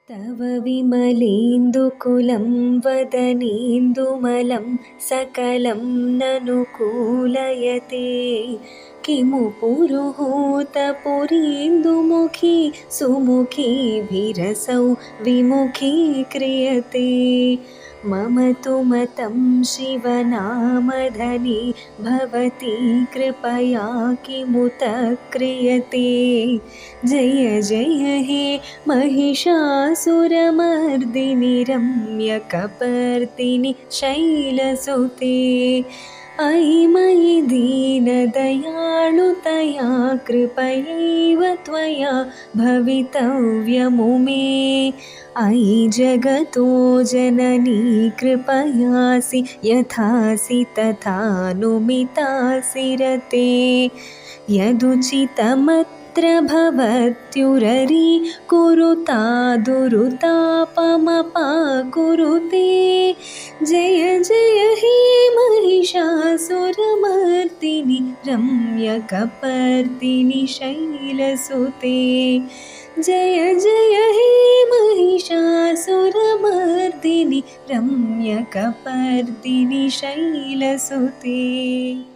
तव विमलेन्दुकुलं वदनेन्दुमलं सकलं ननुकूलयते। किमु पुरुहूतपुरीन्दुमुखी सुमुखी विरसौ विमुखी क्रियते। मम तु मतं शिवनामधने भवती कृपया किमुत क्रियते। जय जय हे महिषासुरमर्दिनि रम्यकपर्दिनि शैलसुते। अयि मयि दीनदयाळुतया कृपयैव त्वया भवितव्यमुमे। अयि जगतो जननी कृपयासि यथासि तथानुमितासि रते। यदुचितमत्र भवत्युररी कुरुतादुरुतापमपाकुरुते। जय जय हे महिषासुरमर्दिनि रम्यकपर्दिनि शैलसुते। जय जय हे महिषासुरमर्दिनि रम्यकपर्दिनि शैलसुते।